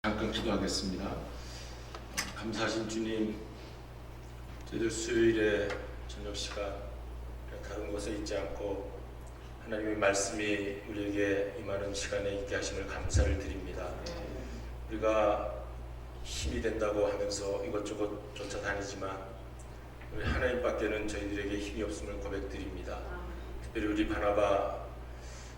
잠깐 기도하겠습니다. 감사하신 주님, 저희들 수요일에 저녁 시간 다른 곳에 있지 않고 하나님의 말씀이 우리에게 임하는 시간에 있게 하심을 감사를 드립니다. 우리가 힘이 된다고 하면서 이것저것 쫓아다니지만 우리 하나님밖에는 저희들에게 힘이 없음을 고백드립니다. 특별히 우리 바나바,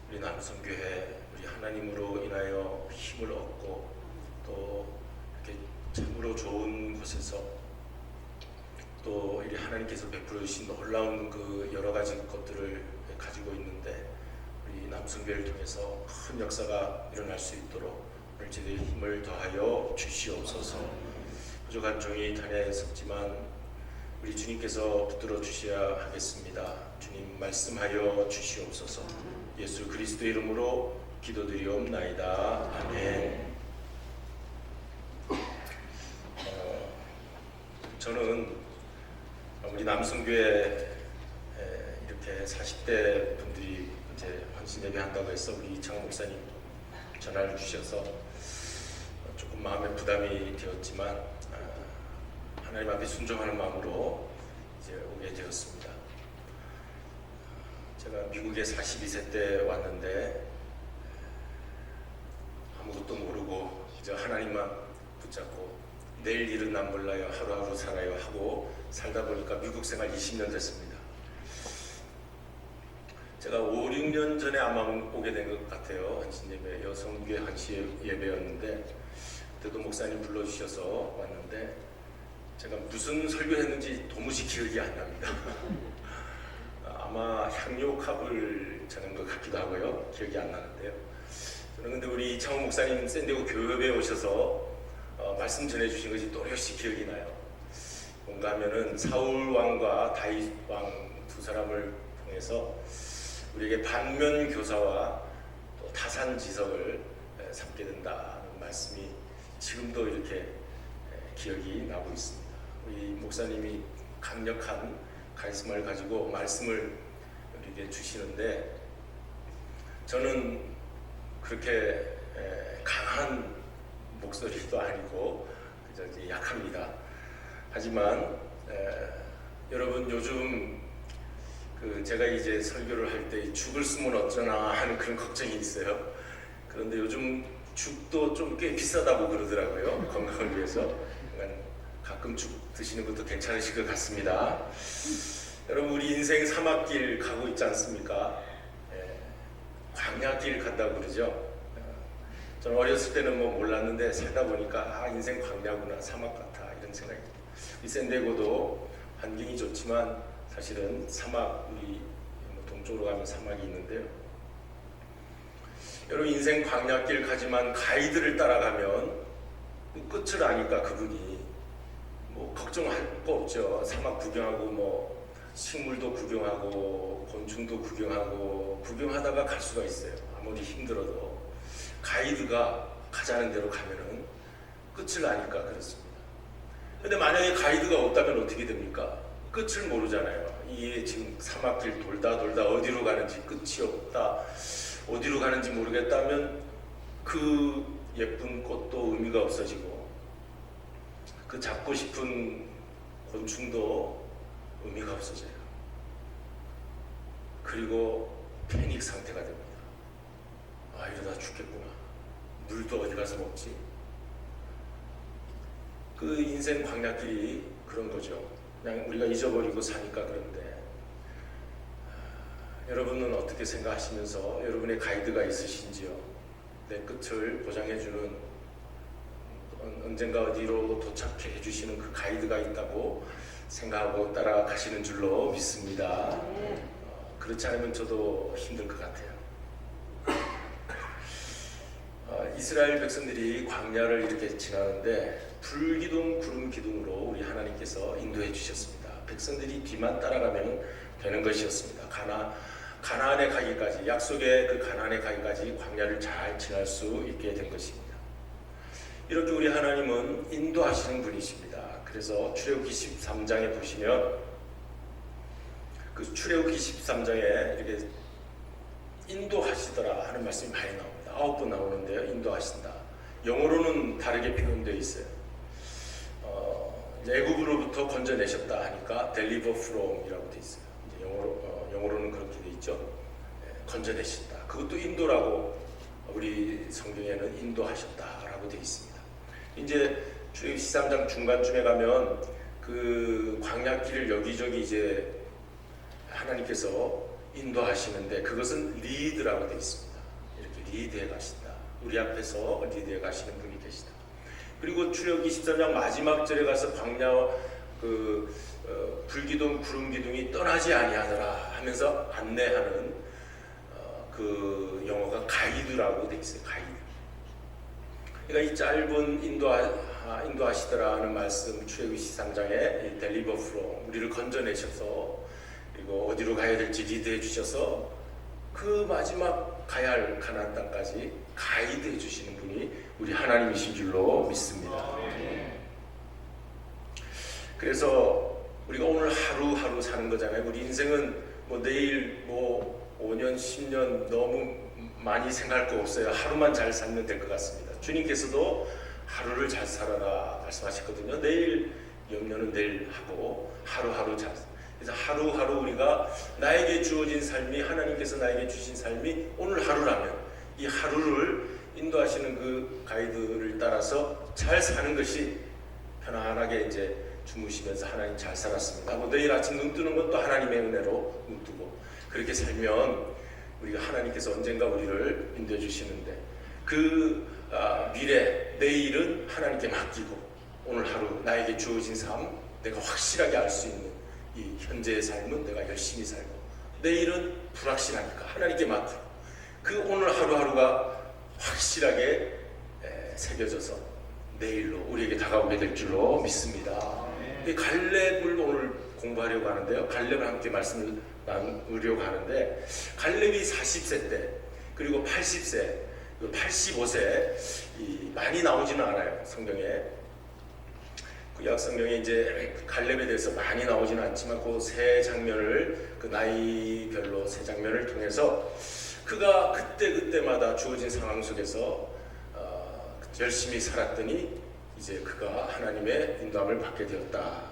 우리 남성교회, 우리 하나님으로 인하여 힘을 얻고 또 이렇게 참으로 좋은 곳에서 또 이 하나님께서 베풀어 주신 놀라운 그 여러 가지 것들을 가지고 있는데 우리 남성교회를 통해서 큰 역사가 일어날 수 있도록 오늘 저희의 힘을 더하여 주시옵소서. 부족한 종이 단에 섰지만 우리 주님께서 붙들어 주셔야 하겠습니다. 주님 말씀하여 주시옵소서. 예수 그리스도의 이름으로 기도드리옵나이다. 아멘. 저는 우리 남성교회 이렇게 40대 분들이 이제 헌신 예배한다고 해서 우리 이창호 목사님 전화를 주셔서 조금 마음에 부담이 되었지만 하나님 앞에 순종하는 마음으로 이제 오게 되었습니다. 제가 미국에 42세 때 왔는데 아무것도 모르고 이제 하나님만 붙잡고 내일 일은 난 몰라요, 하루하루 살아요 하고 살다 보니까 미국 생활 20년 됐습니다. 제가 5, 6년 전에 아마 오게 된 것 같아요. 헌신 예배, 여성교회 헌신 예배였는데 그때도 목사님 불러주셔서 왔는데 제가 무슨 설교했는지 도무지 기억이 안 납니다. 아마 향료캅을 전한 것 같기도 하고요. 기억이 안 나는데요. 저는 근데 우리 이창호 목사님 샌디에고 교회에 오셔서 말씀 전해주신 것이 또렷이 기억이 나요. 뭔가 하면은 사울 왕과 다윗 왕 두 사람을 통해서 우리에게 반면 교사와 또 타산지석을 삼게 된다는 말씀이 지금도 이렇게 기억이 나고 있습니다. 우리 목사님이 강력한 카리스마를 가지고 말씀을 우리에게 주시는데 저는 그렇게 강한 목소리도 아니고 그저 이제 약합니다. 하지만 여러분 요즘 제가 이제 설교를 할 때 죽을 쓰면 어쩌나 하는 그런 걱정이 있어요. 그런데 요즘 죽도 좀 꽤 비싸다고 그러더라고요. 건강을 위해서. 그러니까 가끔 죽 드시는 것도 괜찮으실 것 같습니다. 여러분 우리 인생 사막길 가고 있지 않습니까? 광야길 간다고 그러죠. 저는 어렸을 때는 뭐 몰랐는데 살다 보니까 인생 광야구나, 사막 같아 이런 생각이 듭니다. 이 샌디에고도 환경이 좋지만 사실은 사막, 우리 동쪽으로 가면 사막이 있는데요. 여러분 인생 광야길 가지만 가이드를 따라가면 끝을 아니까 그분이 뭐 걱정할 거 없죠. 사막 구경하고 뭐 식물도 구경하고 곤충도 구경하고 구경하다가 갈 수가 있어요. 아무리 힘들어도 가이드가 가자는 대로 가면은 끝을 아니까 그렇습니다. 근데 만약에 가이드가 없다면 어떻게 됩니까? 끝을 모르잖아요. 이게 지금 사막길 돌다 어디로 가는지 끝이 없다, 어디로 가는지 모르겠다면 그 예쁜 꽃도 의미가 없어지고 그 잡고 싶은 곤충도 의미가 없어져요. 그리고 패닉 상태가 됩니다. 이러다 죽겠구나. 물도 어디 가서 먹지? 그 인생 광야길이 그런 거죠. 그냥 우리가 잊어버리고 사니까 그런데 여러분은 어떻게 생각하시면서 여러분의 가이드가 있으신지요? 내 끝을 보장해주는 언젠가 어디로 도착해 주시는 그 가이드가 있다고 생각하고 따라가시는 줄로 믿습니다. 그렇지 않으면 저도 힘들 것 같아요. 이스라엘 백성들이 광야를 이렇게 지나는데 불기둥 구름기둥으로 우리 하나님께서 인도해 주셨습니다. 백성들이 뒤만 따라가면 되는 것이었습니다. 가나안에 가기까지, 약속의 그 가나안에 가기까지 광야를 잘 지날 수 있게 된 것입니다. 이렇게 우리 하나님은 인도하시는 분이십니다. 그래서 출애굽기 13장에 보시면 그 출애굽기 13장에 이렇게 인도하시더라 하는 말씀이 많이 나옵니다. 9번 나오는데요. 인도하신다. 영어로는 다르게 표현되어 있어요. 이제 애굽으로부터 건져내셨다 하니까 deliver from이라고 되어 있어요. 이제 영어로는 그렇게 되어 있죠. 건져내신다. 그것도 인도라고 우리 성경에는 인도하셨다라고 되어 있습니다. 이제 출애굽기 13장 중간쯤에 가면 그 광야길을 여기저기 이제 하나님께서 인도하시는데 그것은 리드라고 되어 있습니다. 이렇게 리드해 가신다. 우리 앞에서 리드해 가시는 분이 계시다. 그리고 출애굽기 13장 마지막 절에 가서 광야 불기둥 구름기둥이 떠나지 아니하더라 하면서 안내하는 그 영어가 가이드라고 되어 있어요. 가이드. 그러니까 이 짧은 인도하시더라 하는 말씀 출애굽기 13장에 deliver from 우리를 건져내셔서 그리고 어디로 가야 될지 리드해 주셔서 그 마지막 가야 할 가나안 땅까지 가이드해 주시는 분이 우리 하나님이신 줄로 믿습니다. 그래서 우리가 오늘 하루하루 사는 거잖아요. 우리 인생은 뭐 내일 뭐 5년 10년 너무 많이 생각할 거 없어요. 하루만 잘 살면 될 것 같습니다. 주님께서도 하루를 잘 살아라 말씀하셨거든요. 내일 염려는 내일 하고 하루하루 잘. 그래서 하루하루 우리가 나에게 주어진 삶이 하나님께서 나에게 주신 삶이 오늘 하루라면 이 하루를 인도하시는 그 가이드를 따라서 잘 사는 것이 편안하게 이제 주무시면서 하나님 잘 살았습니다. 뭐 내일 아침 눈 뜨는 것도 하나님의 은혜로 눈 뜨고 그렇게 살면 우리가 하나님께서 언젠가 우리를 인도해 주시는데 그 미래 내일은 하나님께 맡기고 오늘 하루 나에게 주어진 삶 내가 확실하게 알 수 있는 이 현재의 삶은 내가 열심히 살고 내일은 불확실하니까 하나님께 맡기고 그 오늘 하루하루가 확실하게 새겨져서 내일로 우리에게 다가오게 될 줄로 믿습니다. 갈렙을 오늘 공부하려고 하는데요. 갈렙을 함께 말씀을 나누려고 하는데 갈렙이 40세 때 그리고 80세, 85세 많이 나오지는 않아요. 성경에. 구약 성경에 이제 갈렙에 대해서 많이 나오지는 않지만 그 세 장면을 그 나이별로 세 장면을 통해서 그가 그때마다 주어진 상황 속에서 열심히 살았더니 이제 그가 하나님의 인도함을 받게 되었다.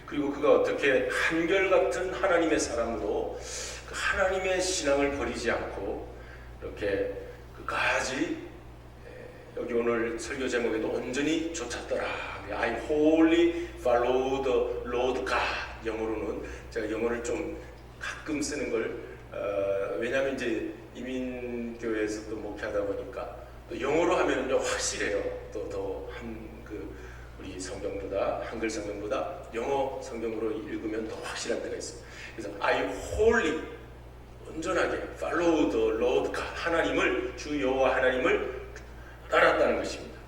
그리고 그가 어떻게 한결같은 하나님의 사람으로 그 하나님의 신앙을 버리지 않고 이렇게 끝까지 여기 오늘 설교 제목에도 온전히 쫓았더라. I wholly follow the Lord God. 영어로는 제가 영어를 좀 가끔 쓰는 걸 왜냐하면 이제 이민교회에서도 목회하다 보니까 또 영어로 하면은요 확실해요. 또 더 우리 성경보다 한글 성경보다 영어 성경으로 읽으면 더 확실한 때가 있어요. 그래서 I wholly 온전하게 follow the Lord God 하나님을 주 여호와 하나님을 따랐다는 것입니다.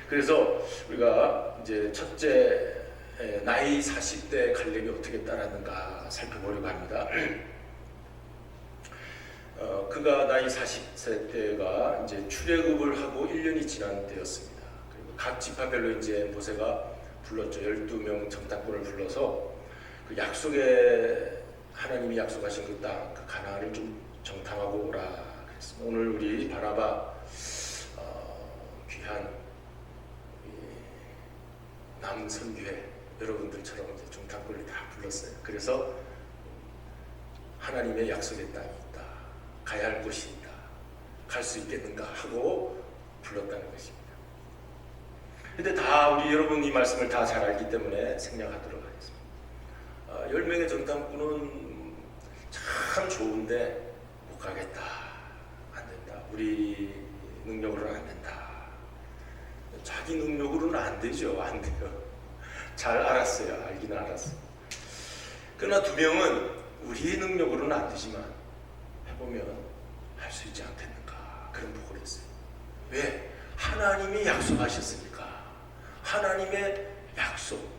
그래서 우리가 이제 첫째 나이 40대 갈렙이 어떻게 따랐는가 살펴보려고 합니다. 그가 나이 40세 때가 이제 출애굽을 하고 1년이 지난 때였습니다. 그리고 각 지파별로 이제 모세가 불렀죠. 12명 정탐꾼을 불러서 그 약속의 하나님이 약속하신 그 땅, 그 가나안을 좀 정탐하고 오라 그랬습니다. 오늘 우리 바나바 귀한 남선교회 여러분들처럼 이제 정탐꾼을 다 불렀어요. 그래서 하나님의 약속의 땅이 있다. 가야 할 곳이 있다. 갈 수 있겠는가 하고 불렀다는 것입니다. 근데 다 우리 여러분 이 말씀을 다 잘 알기 때문에 생략하도록 하겠습니다. 10명의 정탐꾼은 참 좋은데 못 가겠다. 안 된다. 우리 능력으로는 안 된다. 자기 능력으로는 안 되죠. 안 돼요. 잘 알았어요. 알기는 알았어요. 그러나 2명은 우리의 능력으로는 안 되지만 해보면 할 수 있지 않겠는가 그런 보고를 했어요. 왜? 하나님이 약속하셨으니까. 하나님의 약속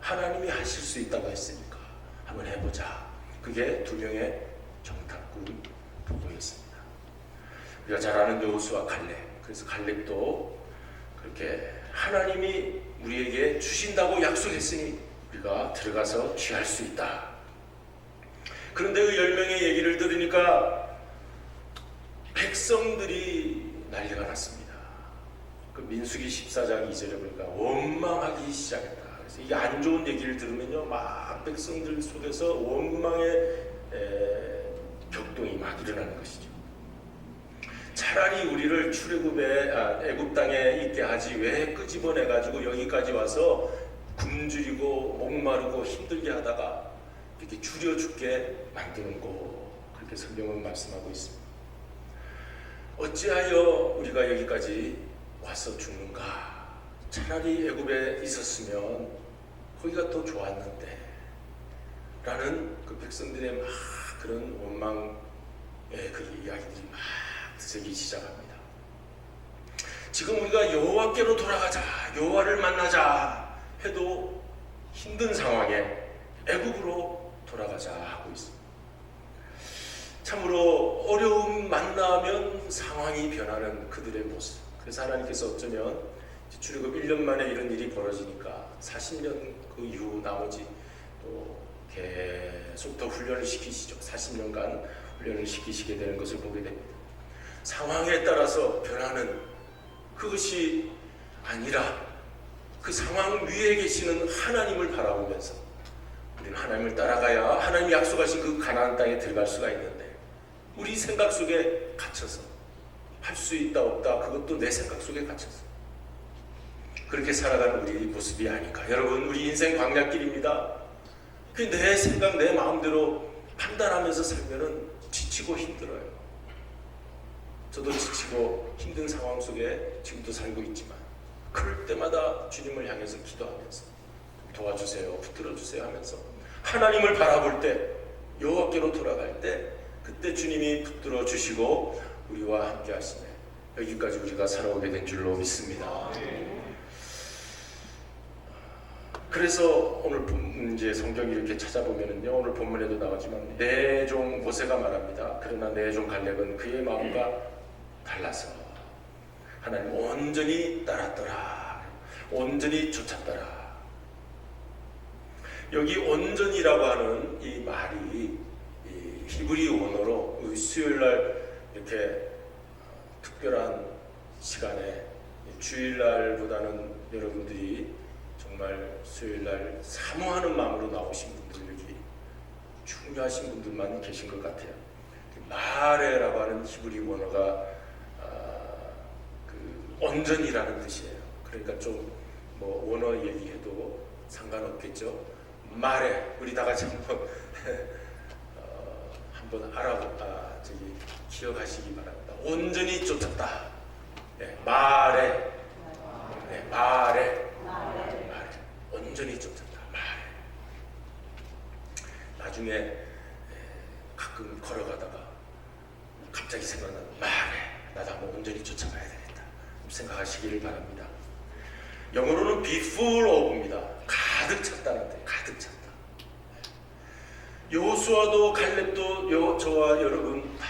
하나님이 하실 수 있다고 했으니까 한번 해보자. 그게 2명의 정탐꾼 보고였습니다. 우리가 잘 아는 여호수아 갈렙. 그래서 갈렙도 그렇게 하나님이 우리에게 주신다고 약속했으니 우리가 들어가서 취할 수 있다. 그런데 그 10명의 얘기를 들으니까 백성들이 난리가 났습니다. 그 민수기 14장 2절에 보니까 원망하기 시작했다. 그래서 이 안 좋은 얘기를 들으면요, 막 백성들 속에서 원망의 격동이 막 일어나는 것이죠. 차라리 우리를 애굽 땅에 있게 하지 왜 끄집어내 가지고 여기까지 와서 굶주리고 목마르고 힘들게 하다가 이렇게 줄여 죽게 만드는고, 그렇게 성경은 말씀하고 있습니다. 어찌하여 우리가 여기까지 와서 죽는가? 차라리 애굽에 있었으면 거기가 더 좋았는데 라는 그 백성들의 막 그런 원망의 그 이야기들이 막 드세기 시작합니다. 지금 우리가 여호와께로 돌아가자, 여호와를 만나자 해도 힘든 상황에 애굽으로 돌아가자 하고 있습니다. 참으로 어려움 만나면 상황이 변하는 그들의 모습. 그래서 하나님께서 어쩌면 출애굽 1년 만에 이런 일이 벌어지니까 40년 그 이후 나머지 또 계속 더 훈련을 시키시죠. 40년간 훈련을 시키시게 되는 것을 보게 됩니다. 상황에 따라서 변하는 그것이 아니라 그 상황 위에 계시는 하나님을 바라보면서 우리는 하나님을 따라가야 하나님이 약속하신 그 가나안 땅에 들어갈 수가 있는데, 우리 생각 속에 갇혀서 할 수 있다 없다, 그것도 내 생각 속에 갇혀서 그렇게 살아가는 우리 모습이 아닌가. 여러분, 우리 인생 광야길입니다. 그 내 생각 내 마음대로 판단하면서 살면은 지치고 힘들어요. 저도 지치고 힘든 상황 속에 지금도 살고 있지만, 그럴 때마다 주님을 향해서 기도하면서 도와주세요, 붙들어주세요 하면서 하나님을 바라볼 때, 여호와께로 돌아갈 때, 그때 주님이 붙들어 주시고 우리와 함께 하시네. 여기까지 우리가 살아오게 된 줄로 믿습니다. 그래서 오늘 이제 성경 이렇게 찾아보면은요, 오늘 본문에도 나오지만 내 종 모세가 말합니다. 그러나 내 종 갈렙은 그의 마음과 달라서 하나님 온전히 따랐더라, 온전히 쫓았더라. 여기 온전이라고 하는 이 말이 이 히브리 원어로 수요일날 이렇게 특별한 시간에, 주일날보다는 여러분들이 정말 수요일날 사모하는 마음으로 나오신 분들, 여기 중요하신 분들만 계신 것 같아요. 마레라고 하는 히브리 원어가 그 온전이라는 뜻이에요. 그러니까 좀 뭐 원어 얘기해도 상관없겠죠. 마레, 우리 다 같이 한번 기억하시기 바랍니다. 온전히 쫓았다. 네, 마레, 네, 마레. 온전히 쫓았다. 마레. 나중에 가끔 걸어가다가 갑자기 생각나는 마레, 나도 한번 온전히 쫓아가야 되겠다 생각하시기를 바랍니다. 영어로는 be full of입니다. 가득 찼다는 뜻, 가득 찼다. 여호수아도 갈렙도 저와 여러분 다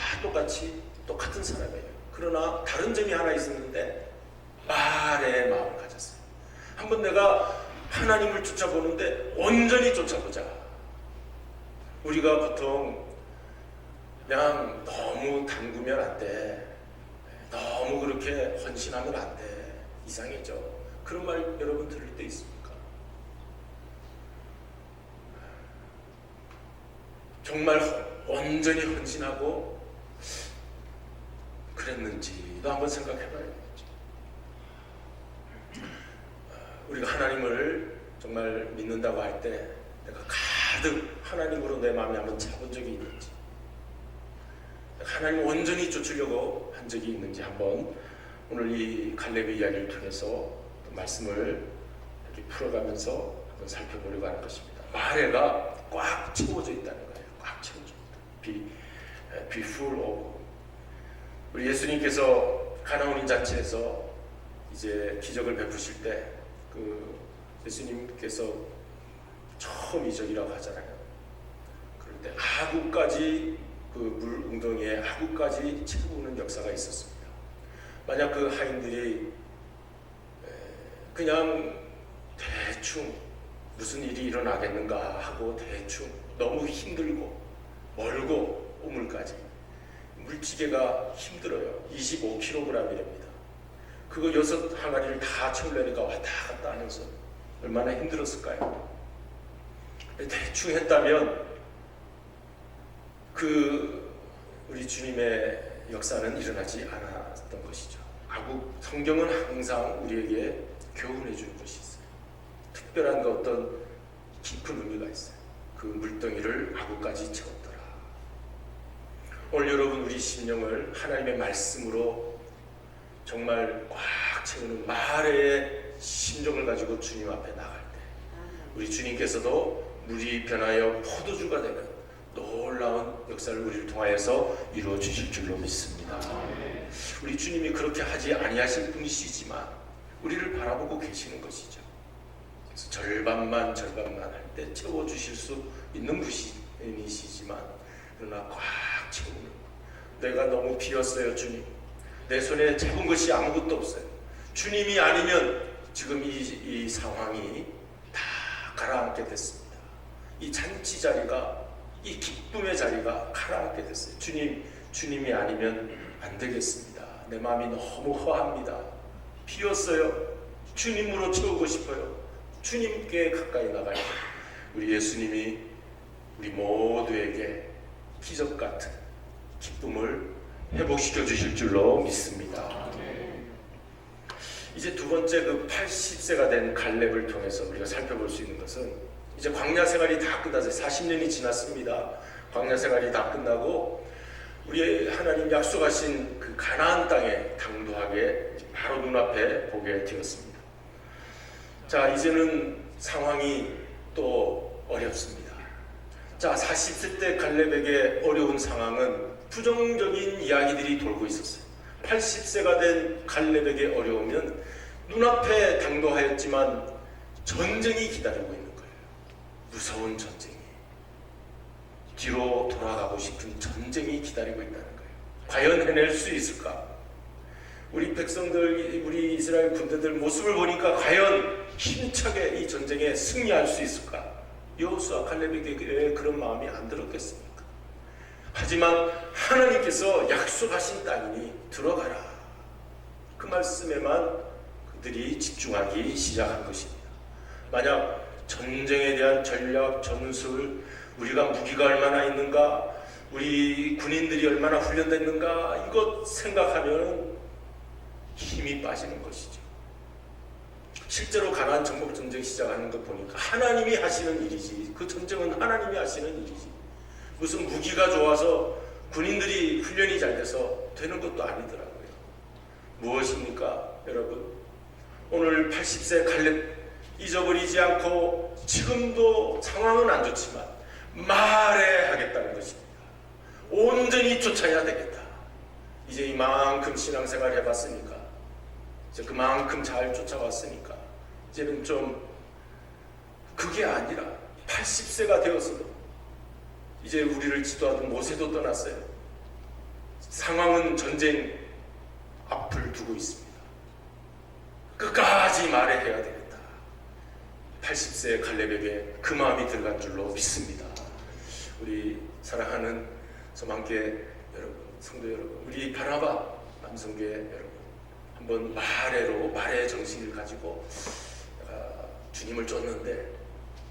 똑같은 사람이에요. 그러나 다른 점이 하나 있었는데 말의 마음을 가졌어요. 한번 내가 하나님을 쫓아보는데 온전히 쫓아보자. 우리가 보통 그냥 너무 담그면 안 돼, 너무 그렇게 헌신하면 안 돼, 이상해져. 그런 말 여러분 들을 때 있습니까? 정말 온전히 헌신하고 그랬는지도 한번 생각해봐야겠죠. 우리가 하나님을 정말 믿는다고 할 때 내가 가득 하나님으로 내 마음에 한번 차본 적이 있는지, 하나님 온전히 쫓으려고 한 적이 있는지 한번 오늘 이 갈렙의 이야기를 통해서 말씀을 이렇게 풀어가면서 한번 살펴보려고 하는 것입니다. 마레가 꽉 채워져 있다는 거예요. 꽉 채워져 있다. Be full of. 우리 예수님께서 가나온 잔치에서 이제 기적을 베푸실 때 그 예수님께서 처음 이적이라고 하잖아요. 그럴 때 하구까지, 그 물 웅덩이에 하구까지 채우는 역사가 있었습니다. 만약 그 하인들이 그냥 대충 무슨 일이 일어나겠는가 하고 대충 너무 힘들고 멀고 우물까지 물찌개가 힘들어요. 25kg이랍니다. 그거 6항아리를 다 채우려니까 왔다 갔다 하면서 얼마나 힘들었을까요? 대충 했다면 우리 주님의 역사는 일어나지 않았던 것이죠. 성경은 항상 우리에게 교훈해 주는 것이 있어요. 특별한 어떤 깊은 의미가 있어요. 그 물덩이를 아구까지 채웠더라. 오늘 여러분 우리 심령을 하나님의 말씀으로 정말 꽉 채우는 마레의 심정을 가지고 주님 앞에 나갈 때 우리 주님께서도 물이 변하여 포도주가 되는 놀라운 역사를 우리를 통하여서 이루어 주실 줄로 믿습니다. 우리 주님이 그렇게 하지 아니하실 분이시지만 우리를 바라보고 계시는 것이죠. 그래서 절반만 할 때 채워주실 수 있는 분이시지만 그러나 꽉 채우는, 내가 너무 비었어요 주님, 내 손에 잡은 것이 아무것도 없어요. 주님이 아니면 지금 이 상황이 다 가라앉게 됐습니다. 이 잔치 자리가, 이 기쁨의 자리가 가라앉게 됐어요. 주님이 아니면 안 되겠습니다. 내 마음이 너무 허합니다. 비었어요. 주님으로 채우고 싶어요. 주님께 가까이 나가야 돼요. 우리 예수님이 우리 모두에게 기적 같은 기쁨을 회복시켜 주실 줄로 믿습니다. 이제 두 번째 80세가 된 갈렙을 통해서 우리가 살펴볼 수 있는 것은, 이제 광야 생활이 다 끝나서 40년이 지났습니다. 광야 생활이 다 끝나고 우리 하나님 약속하신 그 가나안 땅에 당도하게 바로 눈앞에 보게 되었습니다. 자, 이제는 상황이 또 어렵습니다. 자, 40세 때 갈렙에게 어려운 상황은 부정적인 이야기들이 돌고 있었어요. 80세가 된 갈렙에게 어려우면 눈앞에 당도하였지만 전쟁이 기다리고 있는 거예요. 무서운 전쟁이, 뒤로 돌아가고 싶은 전쟁이 기다리고 있다는 거예요. 과연 해낼 수 있을까? 우리 백성들, 우리 이스라엘 군대들 모습을 보니까 과연 힘차게 이 전쟁에 승리할 수 있을까? 여호수아 갈렙에게 그런 마음이 안 들었겠습니까? 하지만 하나님께서 약속하신 땅이니 들어가라, 그 말씀에만 그들이 집중하기 시작한 것입니다. 만약 전쟁에 대한 전략, 전술, 우리가 무기가 얼마나 있는가, 우리 군인들이 얼마나 훈련됐는가, 이것 생각하면 힘이 빠지는 것이죠. 실제로 가나안 정복 전쟁 시작하는 것 보니까 하나님이 하시는 일이지, 그 전쟁은 하나님이 하시는 일이지, 무슨 무기가 좋아서 군인들이 훈련이 잘 돼서 되는 것도 아니더라고요. 무엇입니까 여러분? 오늘 80세 갈렙 잊어버리지 않고 지금도 상황은 안 좋지만 말해야겠다는 것입니다. 온전히 쫓아야 되겠다. 이제 이만큼 신앙생활 해봤으니까, 이제 그만큼 잘 쫓아왔으니까 이제는 좀, 그게 아니라 80세가 되었어도 이제 우리를 지도하던 모세도 떠났어요. 상황은 전쟁 앞을 두고 있습니다. 끝까지 말해야 되겠다. 80세 갈렙에게 그 마음이 들어간 줄로 믿습니다. 우리 사랑하는 소망교회 여러분, 성도 여러분, 우리 바나바 남성교회 여러분, 한번 말의 정신을 가지고 주님을 쫓는데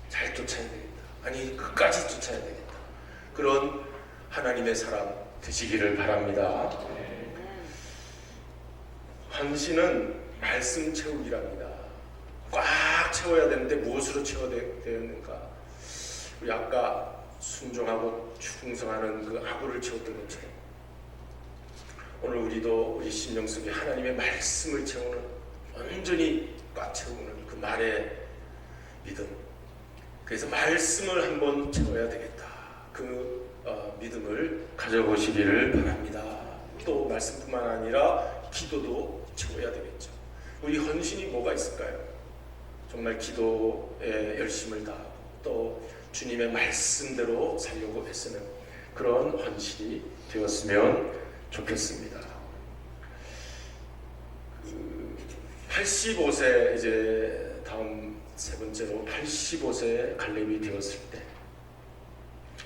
잘 쫓아야 되겠다. 아니, 끝까지 쫓아야 되겠다. 그런 하나님의 사람 되시기를 바랍니다. 헌신은 말씀 채우기랍니다. 꽉 채워야 되는데 무엇으로 채워야 되는가? 우리 아까 순종하고 충성하는 그 아구를 채웠던 것처럼 오늘 우리도 우리 심령 속에 하나님의 말씀을 채우는, 온전히 꽉 채우는 그 말의 믿음, 그래서 말씀을 한번 채워야 되겠다. 그 믿음을 가져보시기를 바랍니다. 또 말씀뿐만 아니라 기도도 채워야 되겠죠. 우리 헌신이 뭐가 있을까요? 정말 기도에 열심을 다하고 또 주님의 말씀대로 살려고 애쓰는 그런 헌신이 되었으면 좋겠습니다. 85세, 이제 다음 세 번째로 85세 갈렙이 되었을 때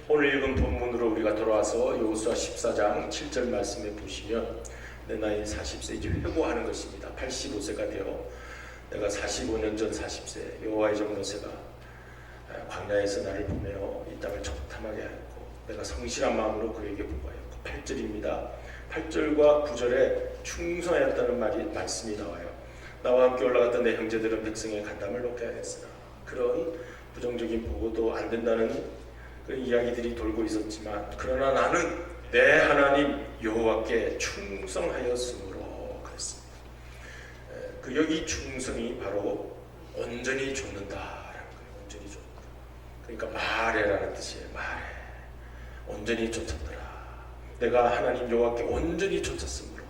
오늘 읽은 본문으로 우리가 돌아와서 여호수아 14장 7절 말씀에 보시면 내 나이 40세 이제 회고하는 것입니다. 85세가 되어 내가 45년 전 40세 여호와의 종 모세가 광야에서 나를 보내어 이 땅을 정탐하게 하였고 내가 성실한 마음으로 그에게 보고하였고 8절입니다. 8절과 9절에 충성하였다는 말씀이 나와요. 나와 함께 올라갔던 내 형제들은 백성의 간담을 높게 하였으나 그런 부정적인 보고도 안 된다는 그런 이야기들이 돌고 있었지만 그러나 나는 내 하나님 여호와께 충성하였으므로 그랬습니다. 그 여기 충성이 바로 온전히 좇는다라는 거예요. 온전히 좇는다. 그러니까 말해라는 뜻이에요. 말해. 온전히 좇았더라. 내가 하나님 여호와께 온전히 좇았으므로.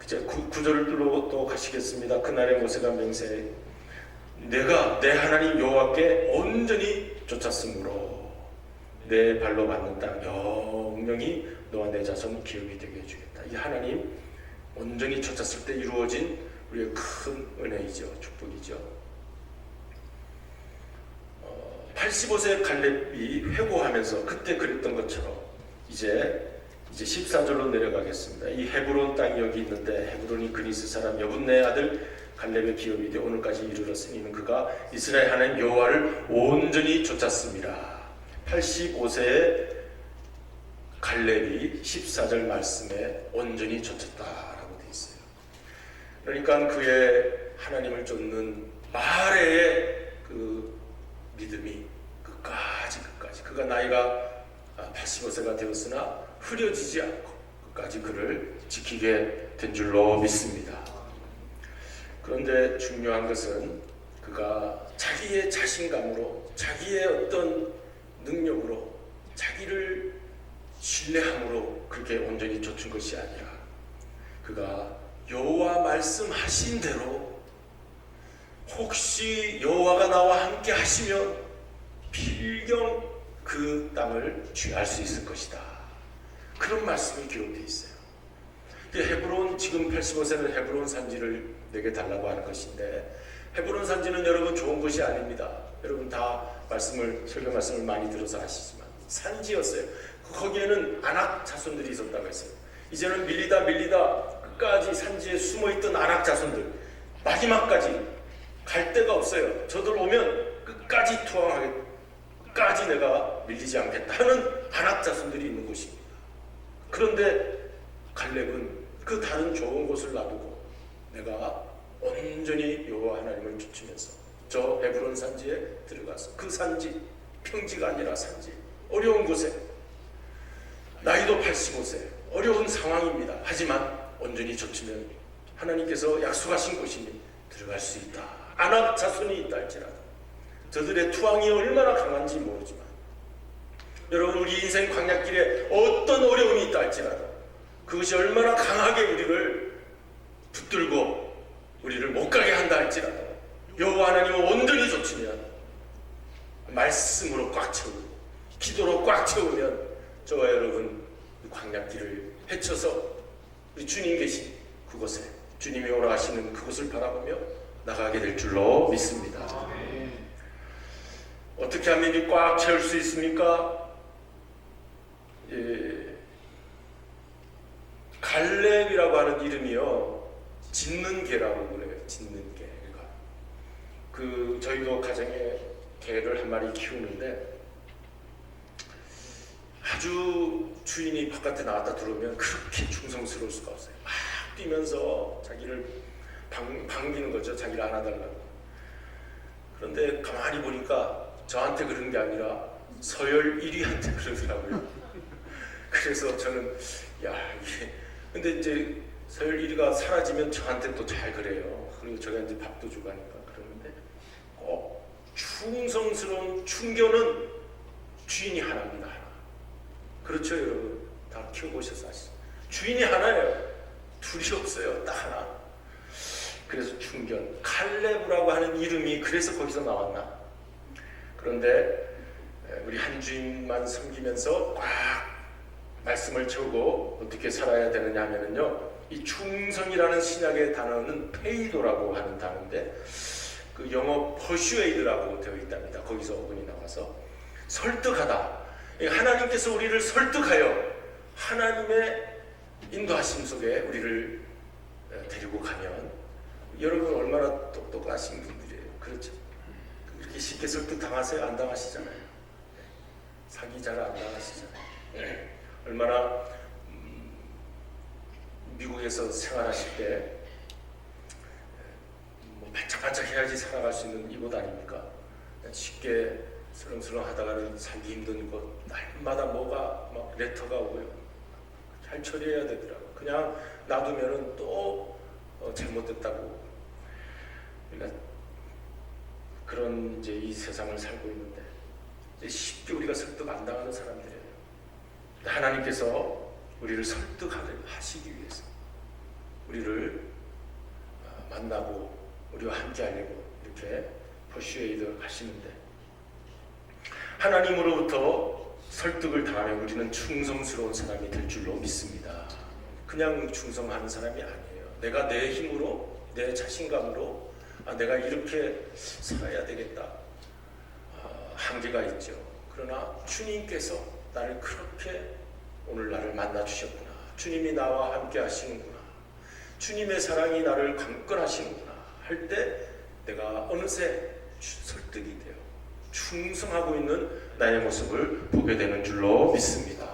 이제 구절을 또 가시겠습니다. 그날에 모세가 맹세해 내가 내 하나님 여호와께 온전히 좇았으므로 내 발로 맞는 땅 영영이 너와 내 자손 기업이 되게 해주겠다. 이 하나님 온전히 좇았을 때 이루어진 우리의 큰 은혜이죠. 축복이죠. 85세 갈렙이 회고하면서 그때 그랬던 것처럼 이제 14절로 내려가겠습니다. 이 헤브론 땅이 여기 있는데 헤브론이 그리스 사람 여분네 아들 갈렙의 기업이 되어 오늘까지 이르렀으니 이는 그가 이스라엘 하나님 여호와를 온전히 좇았습니다. 85세의 갈렙이 14절 말씀에 온전히 좇았다라고 되어 있어요. 그러니까 그의 하나님을 좇는 말의 그 믿음이 끝까지 그가 나이가 85세가 되었으나 흐려지지 않고 끝까지 그를 지키게 된 줄로 믿습니다. 그런데 중요한 것은 그가 자기의 자신감으로 자기의 어떤 능력으로 자기를 신뢰함으로 그렇게 온전히 좇은 것이 아니라 그가 여호와 말씀하신 대로 혹시 여호와가 나와 함께 하시면 필경 그 땅을 취할 수 있을 것이다. 그런 말씀이 기록되어 있어요. 헤브론 지금 85세는 헤브론 산지를 내게 달라고 하는 것인데 헤브론 산지는 여러분 좋은 것이 아닙니다. 여러분 다 설교 말씀을 많이 들어서 아시지만 산지였어요. 거기에는 아낙 자손들이 있었다고 했어요. 이제는 밀리다 끝까지 산지에 숨어있던 아낙 자손들 마지막까지 갈 데가 없어요. 저들 오면 끝까지 투항하겠다. 끝까지 내가 밀리지 않겠다 하는 아낙 자손들이 있는 곳입니다. 그런데 갈렙은 그 다른 좋은 곳을 놔두고 내가 온전히 여호와 하나님을 좇으면서 저 헤브론 산지에 들어가서 그 산지 평지가 아니라 산지 어려운 곳에 나이도 85세 어려운 상황입니다. 하지만 온전히 좇으면 하나님께서 약속하신 곳이니 들어갈 수 있다. 아낙 자손이 있다 할지라도 저들의 투항이 얼마나 강한지 모르지만 여러분 우리 인생 광야길에 어떤 어려움이 있다 할지라도 그것이 얼마나 강하게 우리를 붙들고 우리를 못 가게 한다 할지라도 여호와 하나님을 온전히 좇으면 말씀으로 꽉 채우고 기도로 꽉 채우면 저와 여러분 광야길을 헤쳐서 우리 주님 계신 그곳에 주님이 오라 하시는 그곳을 바라보며 나가게 될 줄로 믿습니다. 어떻게 하면 이 꽉 채울 수 있습니까? 갈렙이라고 하는 이름이요 짖는 개라고 그래요. 짖는 개. 저희도 가정에 개를 한 마리 키우는데 아주 주인이 바깥에 나왔다 들어오면 그렇게 충성스러울 수가 없어요. 막 뛰면서 자기를 반기는 거죠. 자기를 안아달라고. 그런데 가만히 보니까 저한테 그런 게 아니라 서열 1위한테 그러더라고요. 그래서 저는 이게 근데 이제 서열 1위가 사라지면 저한테 또 잘 그래요. 그리고 제가 이제 밥도 주고 하니까 그러는데 충성스러운 충견은 주인이 하나입니다. 하나. 그렇죠 여러분? 다 키워보셔서 아시죠? 주인이 하나예요. 둘이 없어요. 딱 하나. 그래서 충견 칼렙이라고 하는 이름이 그래서 거기서 나왔나? 그런데 우리 한 주인만 섬기면서 꽉 말씀을 채우고 어떻게 살아야 되느냐 하면은요 이 충성이라는 신약의 단어는 페이도라고 하는 단어인데 그 영어 퍼슈에이드라고 되어 있답니다. 거기서 어근이 나와서 설득하다. 하나님께서 우리를 설득하여 하나님의 인도하심 속에 우리를 데리고 가면, 여러분 얼마나 똑똑하신 분들이에요. 그렇죠? 그렇게 쉽게 설득 당하세요? 안 당하시잖아요. 사기 잘 안 당하시잖아요. 얼마나 미국에서 생활하실 때 반짝반짝 해야지 살아갈 수 있는 이곳 아닙니까? 쉽게 슬렁슬렁 하다가는 살기 힘든 곳, 날마다 뭐가 막 레터가 오고요. 잘 처리해야 되더라고요. 그냥 놔두면은 또 잘못됐다고. 그러니까 그런 이제 이 세상을 살고 있는데, 이제 쉽게 우리가 설득 안 당하는 사람들이에요. 하나님께서 우리를 설득하시기 위해서 우리를 만나고 우리와 함께 하려고 이렇게 퍼슈에이드 하시는데, 하나님으로부터 설득을 당하면 우리는 충성스러운 사람이 될 줄로 믿습니다. 그냥 충성하는 사람이 아니에요. 내가 내 힘으로, 내 자신감으로 내가 이렇게 살아야 되겠다, 한계가 있죠. 그러나 주님께서 나를 그렇게 오늘 나를 만나 주셨구나, 주님이 나와 함께 하시는구나, 주님의 사랑이 나를 강권하시는구나 할 때 내가 어느새 설득이 돼요. 충성하고 있는 나의 모습을 보게 되는 줄로 믿습니다.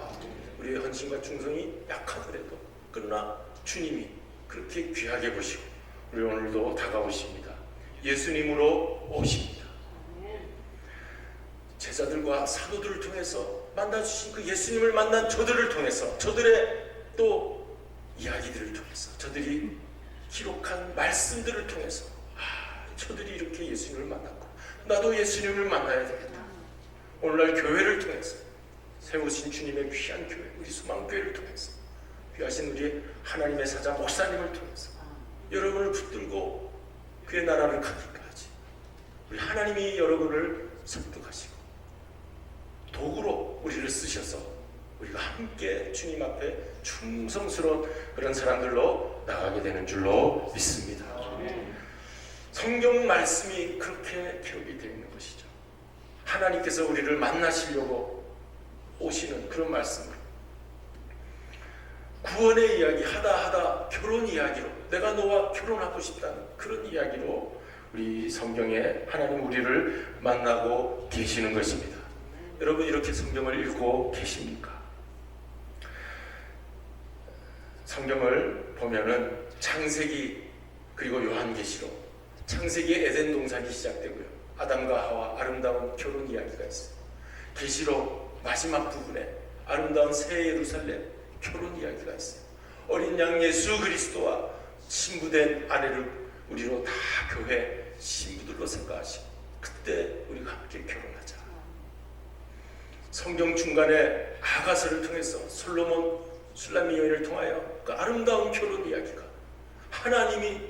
우리의 헌신과 충성이 약하더라도, 그러나 주님이 그렇게 귀하게 보시고 우리 오늘도 다가오십니다. 예수님으로 오십니다. 제자들과 사도들을 통해서 만나주신 그 예수님을 만난 저들을 통해서, 저들의 또 이야기들을 통해서, 저들이 기록한 말씀들을 통해서, 저들이 이렇게 예수님을 만났고 나도 예수님을 만나야 되겠다. 오늘날 교회를 통해서, 세우신 주님의 귀한 교회, 우리 수망교회를 통해서, 귀하신 우리 하나님의 사자 목사님을 통해서 여러분을 붙들고 그의 나라를 가기까지 우리 하나님이 여러분을 설득하시고 도구로 우리를 쓰셔서 우리가 함께 주님 앞에 충성스러운 그런 사람들로 나가게 되는 줄로 믿습니다. 성경 말씀이 그렇게 기록이 되어 있는 것이죠. 하나님께서 우리를 만나시려고 오시는 그런 말씀을, 구원의 이야기 하다 결혼 이야기로, 내가 너와 결혼하고 싶다는 그런 이야기로 우리 성경에 하나님 우리를 만나고 계시는 것입니다. 여러분 이렇게 성경을 읽고 계십니까? 성경을 보면은 창세기 그리고 요한계시록, 창세기에 에덴 동산이 시작되고요, 아담과 하와 아름다운 결혼 이야기가 있어요. 계시록 마지막 부분에 아름다운 새 예루살렘 결혼 이야기가 있어요. 어린 양 예수 그리스도와 신부된 아내를 우리로 다 교회 신부들로 생각하시고 그때 우리가 함께 결혼하자. 성경 중간에 아가서를 통해서 솔로몬 술람미 여인을 통하여 그 아름다운 결혼 이야기가, 하나님이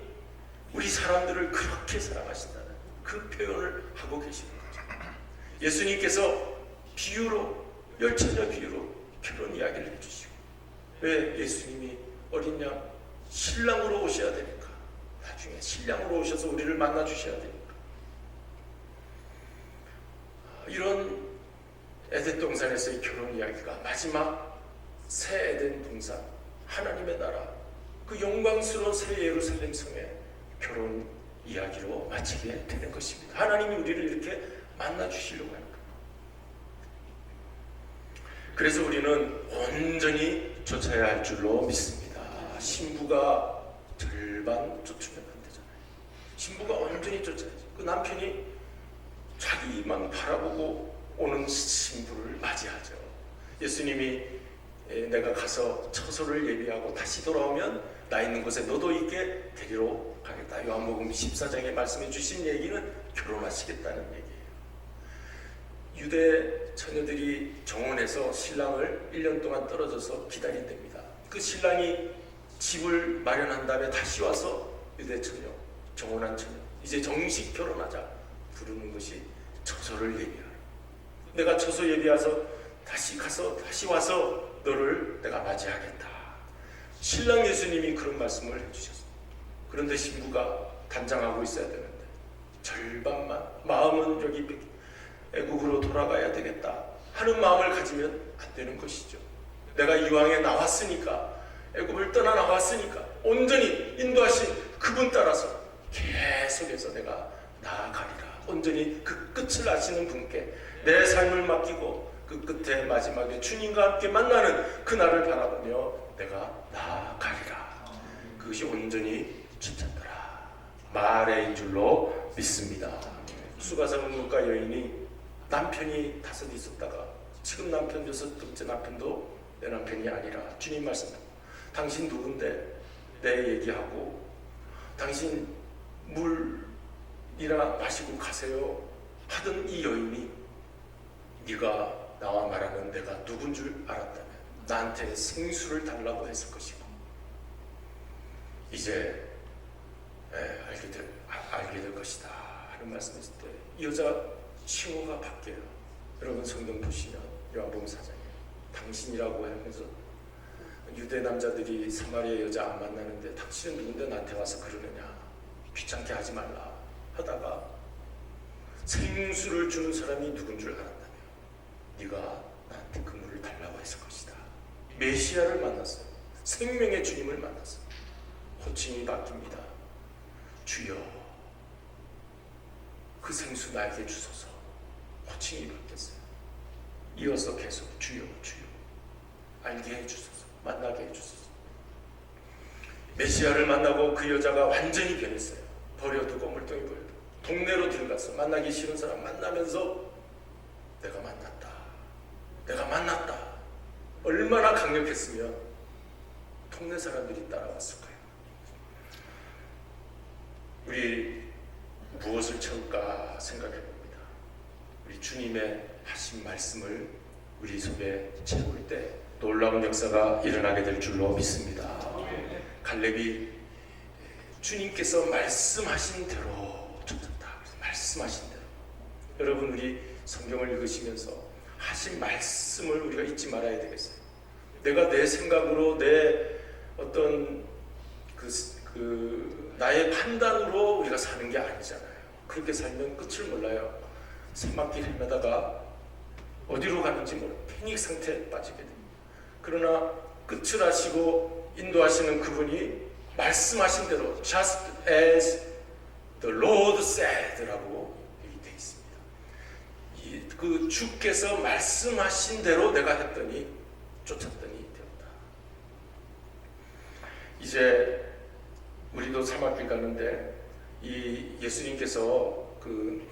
우리 사람들을 그렇게 사랑하신다는 그 표현을 하고 계시는 거죠. 예수님께서 비유로, 열처녀 비유로 결혼 이야기를 해주시고, 왜 예수님이 어린 양 신랑으로 오셔야 되니까, 나중에 신랑으로 오셔서 우리를 만나 주셔야 되니까. 이런 에덴 동산에서의 결혼 이야기가 마지막 새 에덴 동산, 하나님의 나라, 그 영광스러운 새 예루살렘 성의 결혼 이야기로 마치게 되는 것입니다. 하나님이 우리를 이렇게 만나 주시려고 합니다. 그래서 우리는 온전히 쫓아야 할 줄로 믿습니다. 신부가 절반 쫓으면 안 되잖아요. 신부가 온전히 쫓아야지. 그 남편이 자기만 바라보고 오는 신부를 맞이하죠. 예수님이 내가 가서 처소를 예비하고 다시 돌아오면 나 있는 곳에 너도 있게 데리러 가겠다. 요한복음 14장에 말씀해 주신 얘기는 결혼하시겠다는 얘기예요. 유대 처녀들이 정원에서 신랑을 1년 동안 떨어져서 기다린답니다. 그 신랑이 집을 마련한 다음에 다시 와서 유대 처녀, 정혼한 처녀, 이제 정식 결혼하자 부르는 것이 처소를 예비하라. 내가 처소 예비해서 다시 가서 다시 와서 너를 내가 맞이하겠다. 신랑 예수님이 그런 말씀을 해주셨습니다. 그런데 신부가 단장하고 있어야 되는데 절반만, 마음은 여기 애국으로 돌아가야 되겠다 하는 마음을 가지면 안 되는 것이죠. 내가 이왕에 나왔으니까, 애굽을 떠나 나왔으니까 온전히 인도하신 그분 따라서 계속해서 내가 나아가리라. 온전히 그 끝을 아시는 분께 내 삶을 맡기고 그 끝에 마지막에 주님과 함께 만나는 그날을 바라보며 내가 나아가리라. 그것이 온전히 주쳤더라 말의 줄로 믿습니다. 수가성 문과 여인이 남편이 5 있었다가 지금 남편 6번째 남편도 내 남편이 아니라 주님 말씀하고, 당신 누군데 내 얘기하고 당신 물이나 마시고 가세요 하던 이 여인이 네가 나와 말하는 내가 누군 줄 알았다면 나한테 생수를 달라고 했을 것이고, 이제 알게 될 것이다 하는 말씀했을 때 이 여자 칭호가 바뀌어요. 여러분 성경 보시면 요한복음 4장에 당신이라고 하면서 유대 남자들이 사마리아 여자 안 만나는데 당신은 누군데 나한테 와서 그러느냐, 귀찮게 하지 말라 하다가 생수를 주는 사람이 누군 줄 알았다며 네가 나한테 그 물을 달라고 했을 것이다. 메시아를 만났어요. 생명의 주님을 만났어요. 호칭이 바뀝니다. 주여 그 생수 나에게 주소서. 호칭이 바뀌었어요. 이어서 계속 주여 주여 알게 해주소서, 만나게 해주소서. 메시아를 만나고 그 여자가 완전히 변했어요. 버려두고 물동이 버려두고 동네로 들어가서 만나기 싫은 사람 만나면서 내가 만났다. 얼마나 강력했으면 동네 사람들이 따라왔을 거예요. 우리 무엇을 채울까 생각해 봅니다. 우리 주님의 하신 말씀을 우리 속에 채울 때 놀라운 역사가 일어나게 될 줄로 믿습니다. 갈렙이 주님께서 말씀하신 대로 쫓았다. 말씀하신 대로. 여러분 우리 성경을 읽으시면서 하신 말씀을 우리가 잊지 말아야 되겠어요. 내가 내 생각으로 내 어떤 나의 판단으로 우리가 사는 게 아니잖아요. 그렇게 살면 끝을 몰라요. 사막길 헤매다가 어디로 가는지 모르고 패닉 상태에 빠지게 됩니다. 그러나 끝을 아시고 인도하시는 그분이 말씀하신 대로 just as the Lord said 라고 되어 있습니다. 그 주께서 말씀하신 대로 내가 했더니 쫓았더니 되었다. 이제 우리도 사막길 가는데 이 예수님께서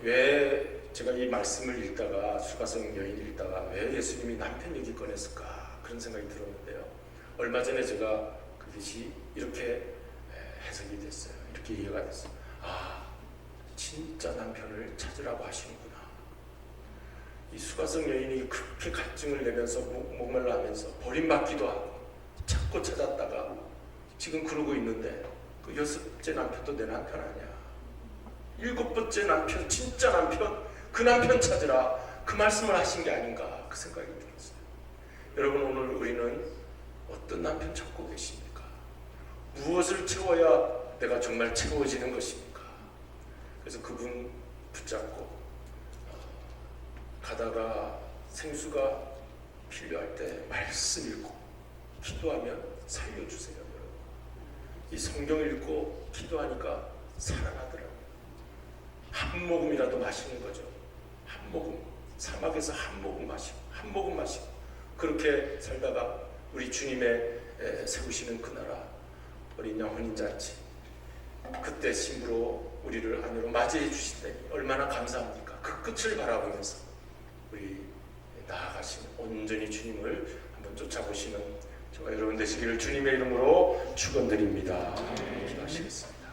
왜 제가 이 말씀을 읽다가 수가성 여인을 읽다가 왜 예수님이 남편 얘기 꺼냈을까 그런 생각이 들었는데요. 얼마 전에 제가 그것이 이렇게 해석이 됐어요. 이렇게 이해가 됐어요. 진짜 남편을 찾으라고 하시는구나. 이 수가성 여인이 그렇게 갈증을 내면서 목말라하면서 버림받기도 하고 찾고 찾았다가 지금 그러고 있는데 그 6번째 남편도 내 남편 아니야. 7번째 남편, 진짜 남편, 그 남편 찾으라. 그 말씀을 하신 게 아닌가 그 생각이 들었어요. 여러분 오늘 우리는 어떤 남편 찾고 계십니까? 무엇을 채워야 내가 정말 채워지는 것입니까? 그래서 그분 붙잡고 가다가 생수가 필요할 때 말씀 읽고 기도하면 살려주세요. 여러분. 이 성경 읽고 기도하니까 살아나더라고요. 한 모금이라도 마시는 거죠. 한 모금. 사막에서 한 모금 마시고 그렇게 살다가 우리 주님의 세우시는 그 나라 어린 양 혼인잔치 그때 신부로 우리를 아내로 맞이해 주신다니 얼마나 감사합니까? 그 끝을 바라보면서 우리 나아가시는 온전히 주님을 한번 쫓아보시는 저와 여러분 되시기를 주님의 이름으로 축원드립니다. 기도하시겠습니다.